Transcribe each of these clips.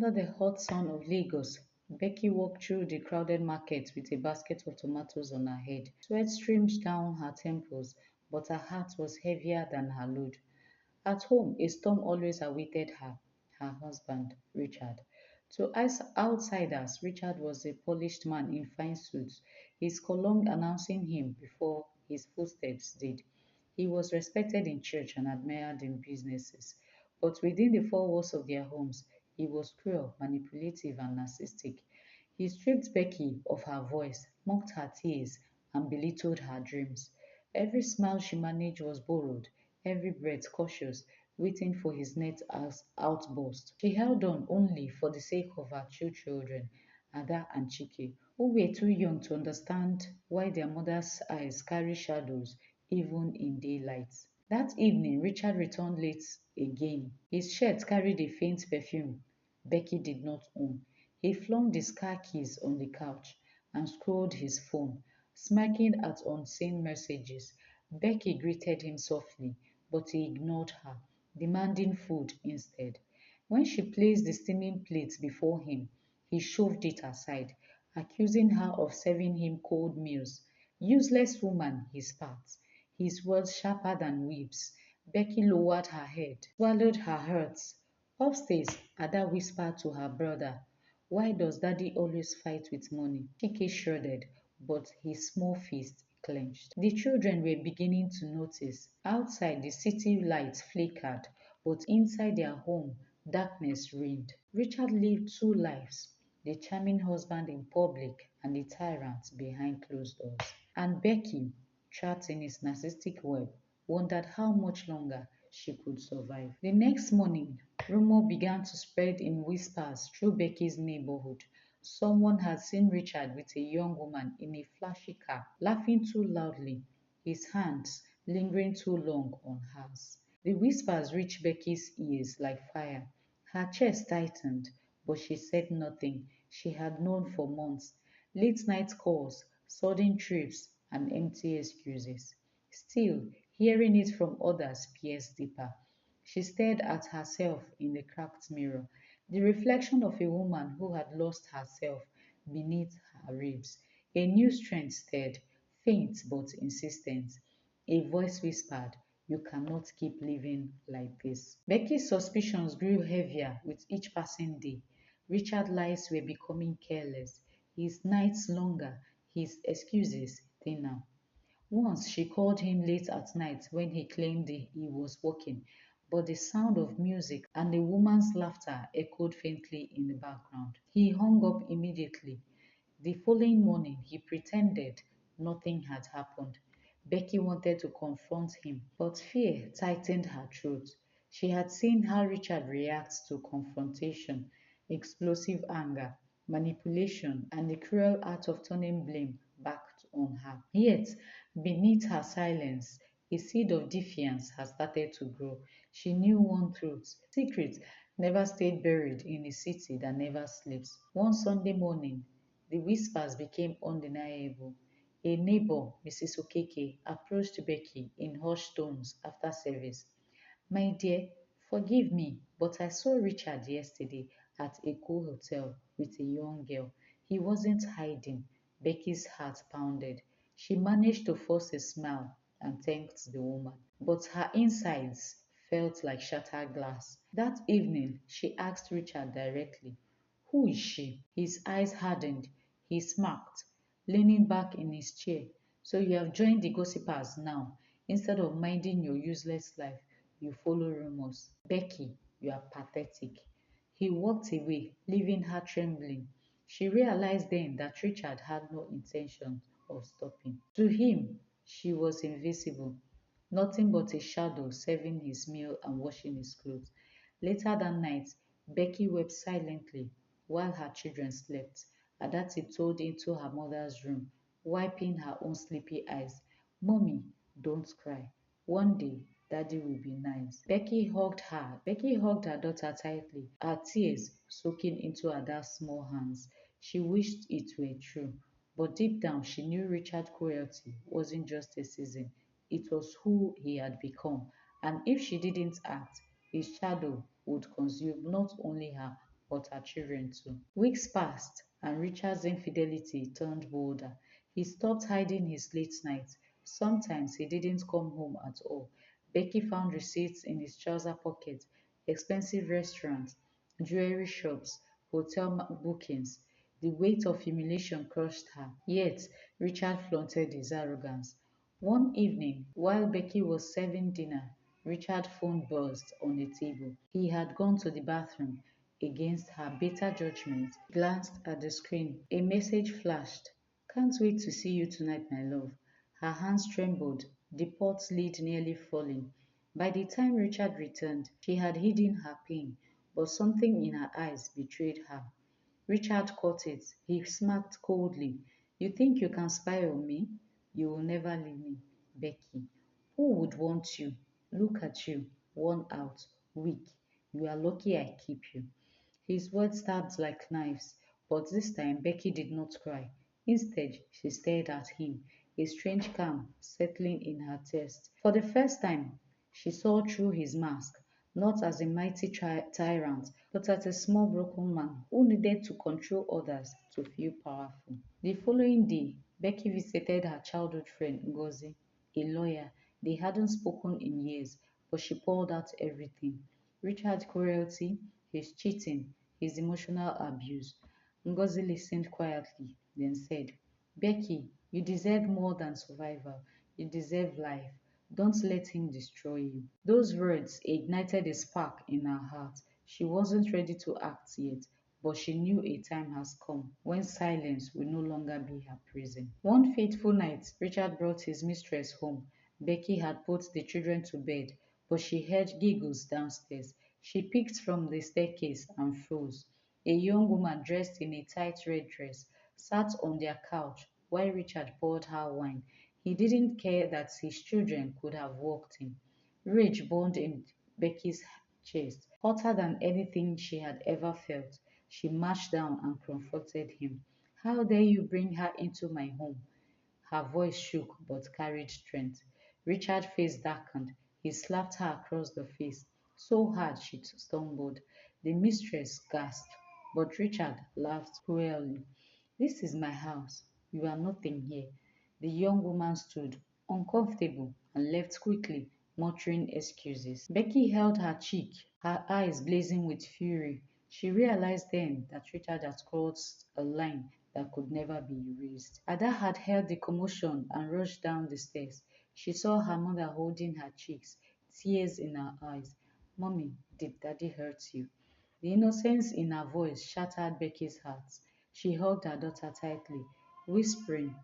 Under the hot sun of Lagos, Becky walked through the crowded market with a basket of tomatoes on her head. Sweat streamed down her temples, but her heart was heavier than her load. At home, a storm always awaited her, her husband, Richard. To us outsiders, Richard was a polished man in fine suits, his cologne announcing him before his footsteps did. He was respected in church and admired in businesses. But within the four walls of their homes, he was cruel, manipulative, and narcissistic. He stripped Becky of her voice, mocked her tears, and belittled her dreams. Every smile she managed was borrowed, every breath cautious, waiting for his next outburst. She held on only for the sake of her two children, Ada and Chike, who were too young to understand why their mother's eyes carry shadows even in daylight. That evening, Richard returned late again. His shirt carried a faint perfume Becky did not own. He flung his car keys on the couch and scrolled his phone, smirking at unseen messages. Becky greeted him softly, but he ignored her, demanding food instead. When she placed the steaming plate before him, he shoved it aside, accusing her of serving him cold meals. Useless woman, he spat, his words sharper than whips. Becky lowered her head, swallowed her hurts. Upstairs, Ada whispered to her brother, "Why does daddy always fight with money?" Chike shrugged, but his small fist clenched. The children were beginning to notice. Outside, the city lights flickered, but inside their home, darkness reigned. Richard lived two lives, the charming husband in public and the tyrant behind closed doors. And Becky, trapped in his narcissistic web, wondered how much longer she could survive. The next morning, rumor began to spread in whispers through Becky's neighborhood. Someone had seen Richard with a young woman in a flashy car, laughing too loudly, his hands lingering too long on hers. The whispers reached Becky's ears like fire. Her chest tightened, but she said nothing. She had known for months. Late night calls, sudden trips, and empty excuses. Still, hearing it from others pierced deeper. She stared at herself in the cracked mirror, the reflection of a woman who had lost herself beneath her ribs. A new strength stirred, faint but insistent. A voice whispered, "You cannot keep living like this." Becky's suspicions grew heavier with each passing day. Richard's lies were becoming careless, his nights longer, his excuses thinner. Once she called him late at night when he claimed he was working, but the sound of music and a woman's laughter echoed faintly in the background. He hung up immediately. The following morning, he pretended nothing had happened. Becky wanted to confront him, but fear tightened her throat. She had seen how Richard reacts to confrontation, explosive anger, manipulation, and the cruel art of turning blame back on her. Yet, beneath her silence, a seed of defiance had started to grow. She knew one truth: secrets never stayed buried in a city that never sleeps. One Sunday morning, the whispers became undeniable. A neighbor, Mrs. Okeke, approached Becky in hushed tones after service. "My dear, forgive me, but I saw Richard yesterday at a cool hotel with a young girl. He wasn't hiding." Becky's heart pounded. She managed to force a smile and thanked the woman, but her insides felt like shattered glass. That evening, she asked Richard directly, "Who is she?" His eyes hardened. He smirked, leaning back in his chair. "So you have joined the gossipers now. Instead of minding your useless life, you follow rumors. Becky, you are pathetic." He walked away, leaving her trembling. She realized then that Richard had no intention of stopping. To him, she was invisible, nothing but a shadow serving his meal and washing his clothes. Later that night, Becky wept silently while her children slept. Ada tiptoed into her mother's room, wiping her own sleepy eyes. "Mommy, don't cry. One day, Daddy will be nice." Becky hugged her daughter tightly, her tears soaking into Ada's small hands. She wished it were true, but deep down she knew Richard's cruelty wasn't just a season, it was who he had become. And if she didn't act, his shadow would consume not only her, but her children too. Weeks passed, and Richard's infidelity turned bolder. He stopped hiding his late nights. Sometimes he didn't come home at all. Becky found receipts in his trouser pocket, expensive restaurants, jewelry shops, bookings. The weight of humiliation crushed her. Yet, Richard flaunted his arrogance. One evening, while Becky was serving dinner, Richard's phone buzzed on the table. He had gone to the bathroom. Against her better judgment, he glanced at the screen. A message flashed. Can't wait to see you tonight, my love. Her hands trembled, the port's lid nearly falling. By the time Richard returned, she had hidden her pain, but something in her eyes betrayed her. Richard caught it. He smirked coldly. You think you can spy on me? You will never leave me, Becky. Who would want you? Look at you, worn out, weak. You are lucky I keep you. His words stabbed like knives, but this time Becky did not cry. Instead, she stared at him, a strange calm settling in her chest. For the first time, she saw through his mask, not as a mighty tyrant, but as a small broken man who needed to control others to feel powerful. The following day, Becky visited her childhood friend Ngozi, a lawyer. They hadn't spoken in years, but she poured out everything. Richard's cruelty, his cheating, his emotional abuse. Ngozi listened quietly, then said, Becky, you deserve more than survival. You deserve life. Don't let him destroy you. Those words ignited a spark in her heart. She wasn't ready to act yet, but she knew a time has come when silence will no longer be her prison. One fateful night, Richard brought his mistress home. Becky had put the children to bed, but she heard giggles downstairs. She peeked from the staircase and froze. A young woman dressed in a tight red dress sat on their couch while Richard poured her wine. He didn't care that his children could have walked in. Rage burned in Becky's chest, hotter than anything she had ever felt. She marched down and confronted him. How dare you bring her into my home? Her voice shook but carried strength. Richard's face darkened. He slapped her across the face, so hard she stumbled. The mistress gasped, but Richard laughed cruelly. This is my house. You are nothing here. The young woman stood, uncomfortable, and left quickly, muttering excuses. Becky held her cheek, her eyes blazing with fury. She realized then that Richard had crossed a line that could never be erased. Ada had heard the commotion and rushed down the stairs. She saw her mother holding her cheeks, tears in her eyes. Mommy, did daddy hurt you? The innocence in her voice shattered Becky's heart. She hugged her daughter tightly, whispering,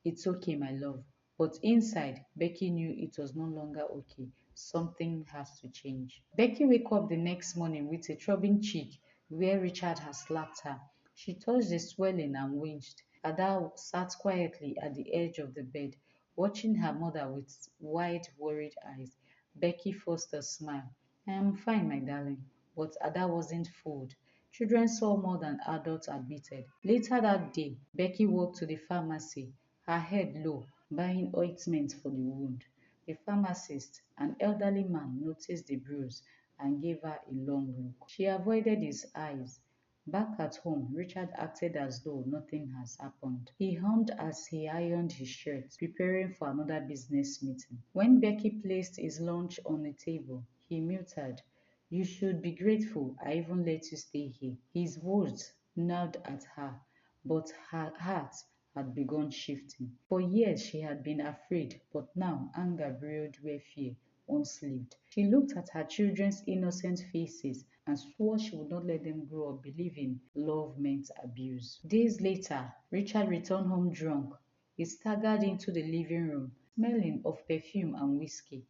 It's okay, my love. But inside, Becky knew it was no longer okay. Something has to change. Becky woke up the next morning with a throbbing cheek where Richard had slapped her. She touched the swelling and winced. Ada sat quietly at the edge of the bed, watching her mother with wide, worried eyes. Becky forced a smile. I am fine, my darling. But Ada wasn't fooled. Children saw more than adults admitted. Later that day, Becky walked to the pharmacy, her head low, buying ointment for the wound. The pharmacist, an elderly man, noticed the bruise and gave her a long look. She avoided his eyes. Back at home, Richard acted as though nothing has happened. He hummed as he ironed his shirt, preparing for another business meeting. When Becky placed his lunch on the table, he muttered, You should be grateful I even let you stay here. His words gnawed at her, but her heart had begun shifting. For years she had been afraid, but now anger brewed where fear once lived. She looked at her children's innocent faces and swore she would not let them grow up believing love meant abuse. Days later, Richard returned home drunk. He staggered into the living room, smelling of perfume and whiskey.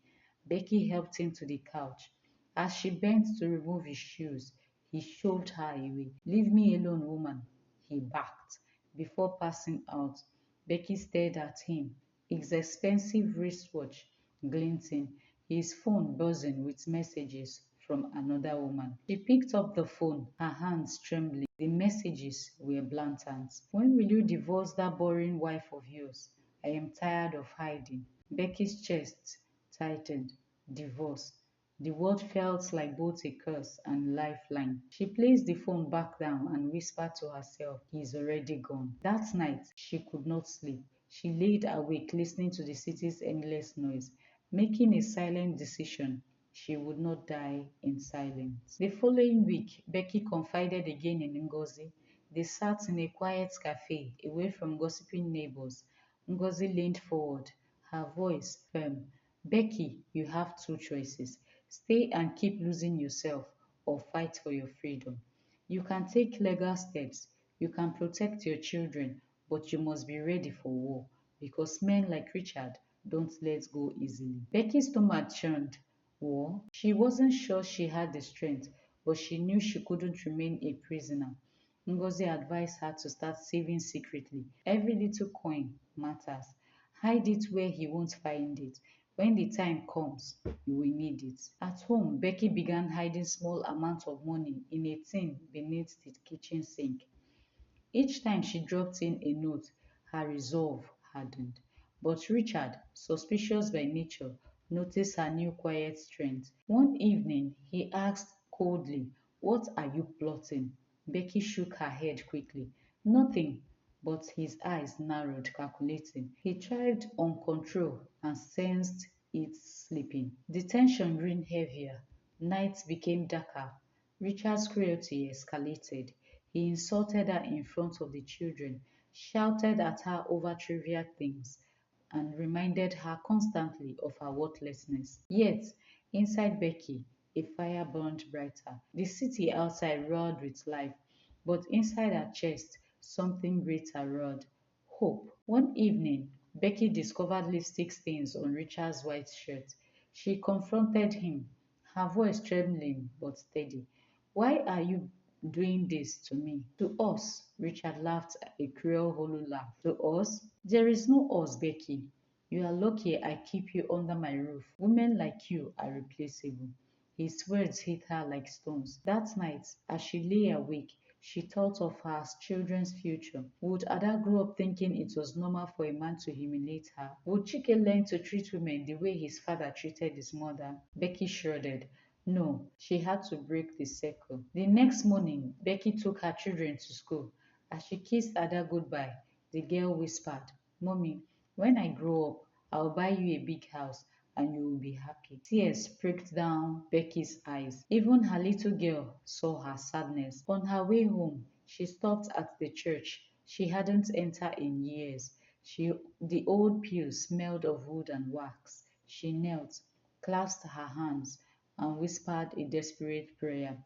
Becky helped him to the couch. As she bent to remove his shoes, he shoved her away. Leave me alone, woman, he barked. Before passing out, Becky stared at him, his expensive wristwatch glinting, his phone buzzing with messages from another woman. She picked up the phone, her hands trembling. The messages were blatant. When will you divorce that boring wife of yours? I am tired of hiding. Becky's chest tightened. Divorce. The word felt like both a curse and lifeline. She placed the phone back down and whispered to herself, he's already gone. That night, she could not sleep. She laid awake listening to the city's endless noise, making a silent decision. She would not die in silence. The following week, Becky confided again in Ngozi. They sat in a quiet cafe, away from gossiping neighbors. Ngozi leaned forward, her voice firm. Becky, you have two choices. Stay and keep losing yourself, or fight for your freedom. You can take legal steps, you can protect your children, but you must be ready for war because men like Richard don't let go easily. Becky's stomach churned. War? She wasn't sure she had the strength, but she knew she couldn't remain a prisoner. Ngozi advised her to start saving secretly. Every little coin matters. Hide it where he won't find it. When the time comes, you will need it. At home, Becky began hiding small amounts of money in a tin beneath the kitchen sink. Each time she dropped in a note, her resolve hardened. But Richard, suspicious by nature, noticed her new quiet strength. One evening, he asked coldly, what are you plotting? Becky shook her head quickly. Nothing. But his eyes narrowed, calculating. He thrived on control and sensed it slipping. The tension grew heavier. Nights became darker. Richard's cruelty escalated. He insulted her in front of the children, shouted at her over trivial things, and reminded her constantly of her worthlessness. Yet, inside Becky, a fire burned brighter. The city outside roared with life, but inside her chest, something greater roared. Hope. One evening, Becky discovered lipstick stains on Richard's white shirt. She confronted him, her voice trembling but steady. Why are you doing this to me? To us, Richard laughed a cruel, hollow laugh. To us? There is no us, Becky. You are lucky I keep you under my roof. Women like you are replaceable. His words hit her like stones. That night, as she lay awake, she thought of her children's future. Would Ada grow up thinking it was normal for a man to humiliate her? Would Chike learn to treat women the way his father treated his mother? Becky shrugged. No, she had to break the circle. The next morning, Becky took her children to school. As she kissed Ada goodbye, the girl whispered, Mommy, when I grow up, I'll buy you a big house and you will be happy. Tears pricked down Becky's eyes. Even her little girl saw her sadness. On her way home, she stopped at the church she hadn't entered in years. The old pew smelled of wood and wax. She knelt, clasped her hands, and whispered a desperate prayer.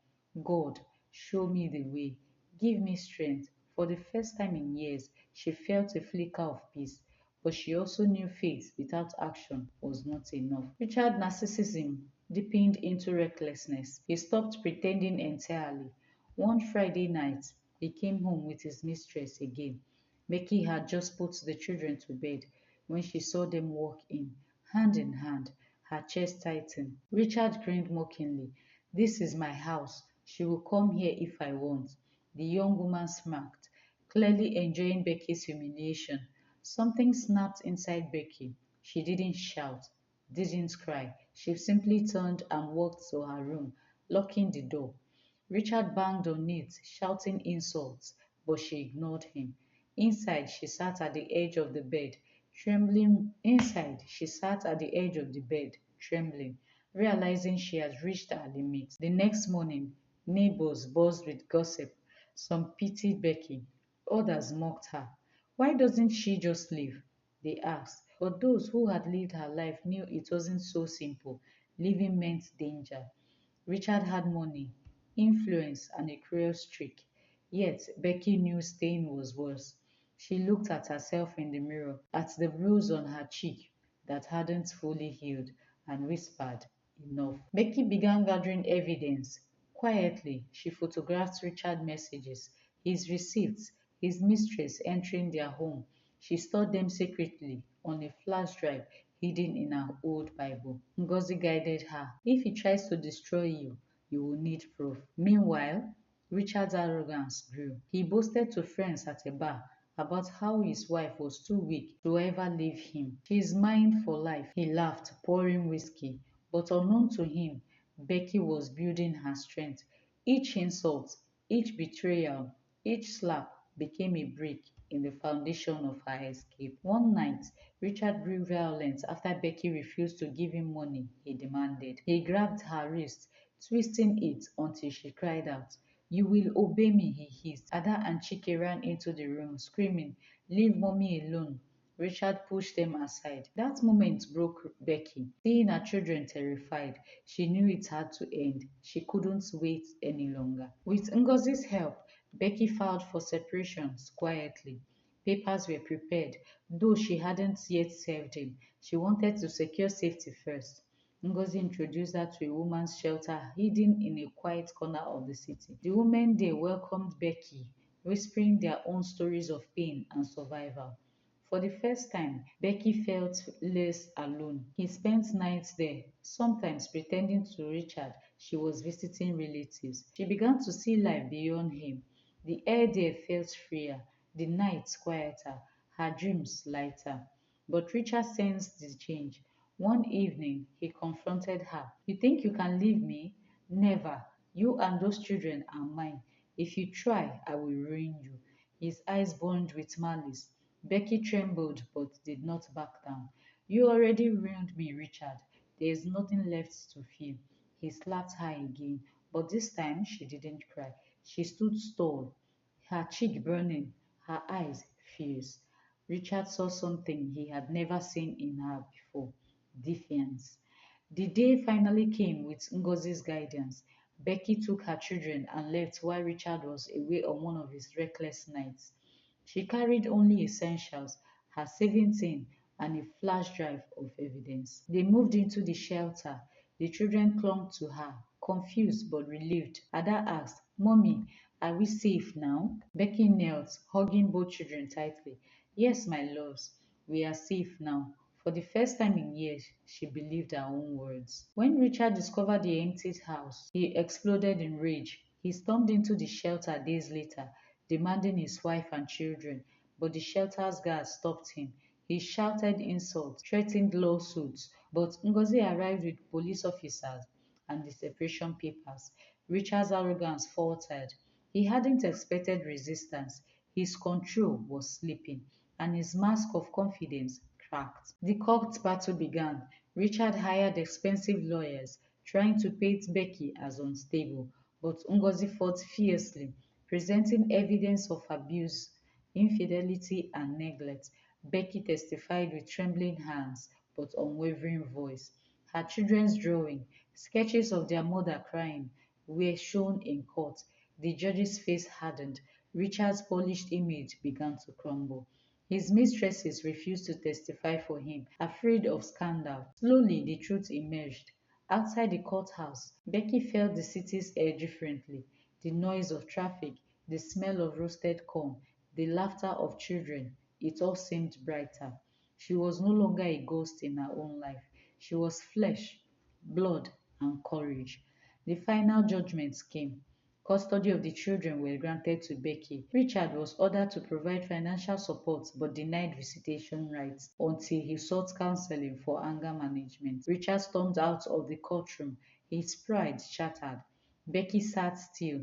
God, show me the way. Give me strength. For the first time in years, she felt a flicker of peace, but she also knew faith without action was not enough. Richard narcissism deepened into recklessness. He stopped pretending entirely. One Friday night, he came home with his mistress again. Becky had just put the children to bed when she saw them walk in hand, her chest tightened. Richard grinned mockingly. This is my house. She will come here if I want. The young woman smirked, clearly enjoying Becky's humiliation. Something snapped inside Becky. She didn't shout, didn't cry. She simply turned and walked to her room, locking the door. Richard banged on it, shouting insults, but she ignored him. Inside, she sat at the edge of the bed, trembling. Inside, she sat at the edge of the bed, trembling, realizing she had reached her limit. The next morning, neighbors buzzed with gossip. Some pitied Becky, others mocked her. Why doesn't she just leave? They asked. But those who had lived her life knew it wasn't so simple. Living meant danger. Richard had money, influence, and a cruel streak. Yet Becky knew staying was worse. She looked at herself in the mirror, at the bruise on her cheek that hadn't fully healed, and whispered, Enough. Becky began gathering evidence. Quietly, she photographed Richard's messages, his receipts, his mistress entering their home. She stored them secretly on a flash drive hidden in her old Bible. Ngozi guided her. If he tries to destroy you, you will need proof. Meanwhile, Richard's arrogance grew. He boasted to friends at a bar about how his wife was too weak to ever leave him. She is mine for life. He laughed, pouring whiskey. But unknown to him, Becky was building her strength. Each insult, each betrayal, each slap became a brick in the foundation of her escape. One night, Richard grew violent after Becky refused to give him money he demanded. He grabbed her wrist, twisting it until she cried out. You will obey me, he hissed. Ada and Chike ran into the room, screaming, Leave mommy alone. Richard pushed them aside. That moment broke Becky. Seeing her children terrified, she knew it had to end. She couldn't wait any longer. With Ngozi's help, Becky filed for separations quietly. Papers were prepared, though she hadn't yet served him. She wanted to secure safety first. Ngozi introduced her to a woman's shelter hidden in a quiet corner of the city. The women there welcomed Becky, whispering their own stories of pain and survival. For the first time, Becky felt less alone. He spent nights there, sometimes pretending to Richard she was visiting relatives. She began to see life beyond him. The air there felt freer, the nights quieter, her dreams lighter. But Richard sensed the change. One evening, he confronted her. You think you can leave me? Never. You and those children are mine. If you try, I will ruin you. His eyes burned with malice. Becky trembled but did not back down. You already ruined me, Richard. There is nothing left to feel. He slapped her again, but this time she didn't cry. She stood tall, her cheek burning, her eyes fierce. Richard saw something he had never seen in her before: defiance. The day finally came with Ngozi's guidance. Becky took her children and left while Richard was away on one of his reckless nights. She carried only essentials, her saving tin, and a flash drive of evidence. They moved into the shelter. The children clung to her, confused but relieved. Ada asked, Mommy, are we safe now? Becky knelt, hugging both children tightly. Yes, my loves, we are safe now. For the first time in years, she believed her own words. When Richard discovered the emptied house, he exploded in rage. He stormed into the shelter days later, demanding his wife and children, but the shelter's guards stopped him. He shouted insults, threatened lawsuits, but Ngozi arrived with police officers and the separation papers. Richard's arrogance faltered. He hadn't expected resistance. His control was slipping, and his mask of confidence cracked. The court battle began. Richard hired expensive lawyers, trying to paint Becky as unstable, but Ngozi fought fiercely, presenting evidence of abuse, infidelity, and neglect. Becky testified with trembling hands but unwavering voice. Her children's drawing, sketches of their mother crying, were shown in court. The judge's face hardened. Richard's polished image began to crumble. His mistresses refused to testify for him, afraid of scandal. Slowly, the truth emerged. Outside the courthouse, Becky felt the city's air differently. The noise of traffic, the smell of roasted corn, the laughter of children, it all seemed brighter. She was no longer a ghost in her own life. She was flesh, blood, and courage. The final judgments came. Custody of the children were granted to Becky. Richard was ordered to provide financial support but denied visitation rights until he sought counseling for anger management. Richard stormed out of the courtroom, his pride shattered. Becky sat still,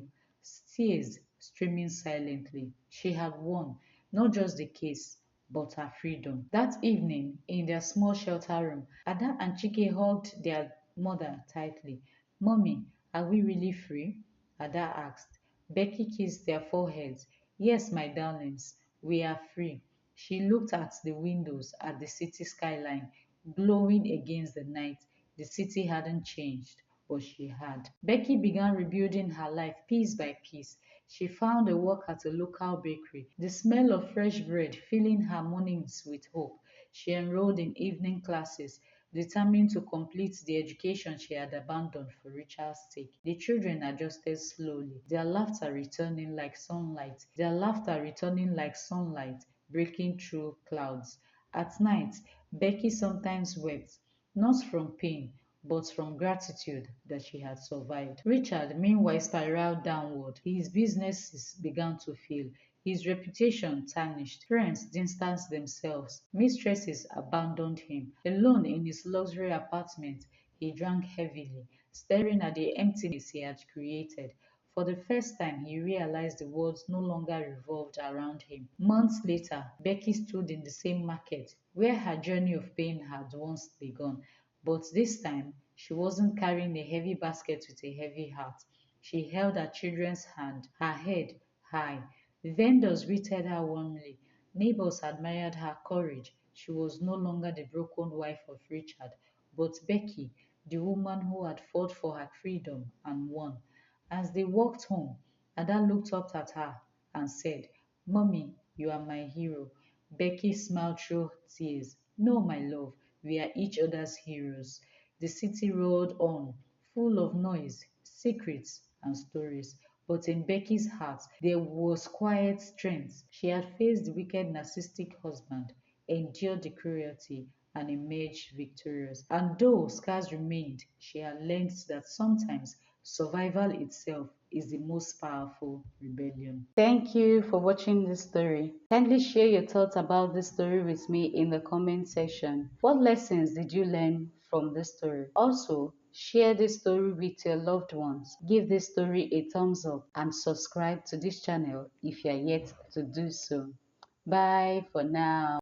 tears streaming silently. She had won, not just the case, but her freedom. That evening, in their small shelter room, Ada and Chike hugged their mother tightly. Mommy, are we really free? Ada asked. Becky kissed their foreheads. Yes, my darlings, we are free. She looked at the windows, at the city skyline, glowing against the night. The city hadn't changed, but she had. Becky began rebuilding her life piece by piece. She found a work at a local bakery, the smell of fresh bread filling her mornings with hope. She enrolled in evening classes, determined to complete the education she had abandoned for Richard's sake. The children adjusted slowly, their laughter returning like sunlight, breaking through clouds. At night, Becky sometimes wept, not from pain, but from gratitude that she had survived. Richard, meanwhile, spiraled downward. His businesses began to fail. His reputation tarnished. Friends distanced themselves. Mistresses abandoned him. Alone in his luxury apartment, he drank heavily, staring at the emptiness he had created. For the first time, he realized the world no longer revolved around him. Months later, Becky stood in the same market where her journey of pain had once begun. But this time, she wasn't carrying a heavy basket with a heavy heart. She held her children's hand, her head high. Vendors greeted her warmly. Neighbors admired her courage. She was no longer the broken wife of Richard, but Becky, the woman who had fought for her freedom and won. As they walked home, Ada looked up at her and said, "Mommy, you are my hero." Becky smiled through tears. "No, my love, we are each other's heroes." The city rolled on, full of noise, secrets, and stories. But in Becky's heart, there was quiet strength. She had faced the wicked narcissistic husband, endured the cruelty, and emerged victorious. And though scars remained, she had learned that sometimes survival itself is the most powerful rebellion. Thank you for watching this story. Kindly share your thoughts about this story with me in the comment section. What lessons did you learn from this story? Also, share this story with your loved ones. Give this story a thumbs up and subscribe to this channel if you are yet to do so. Bye for now.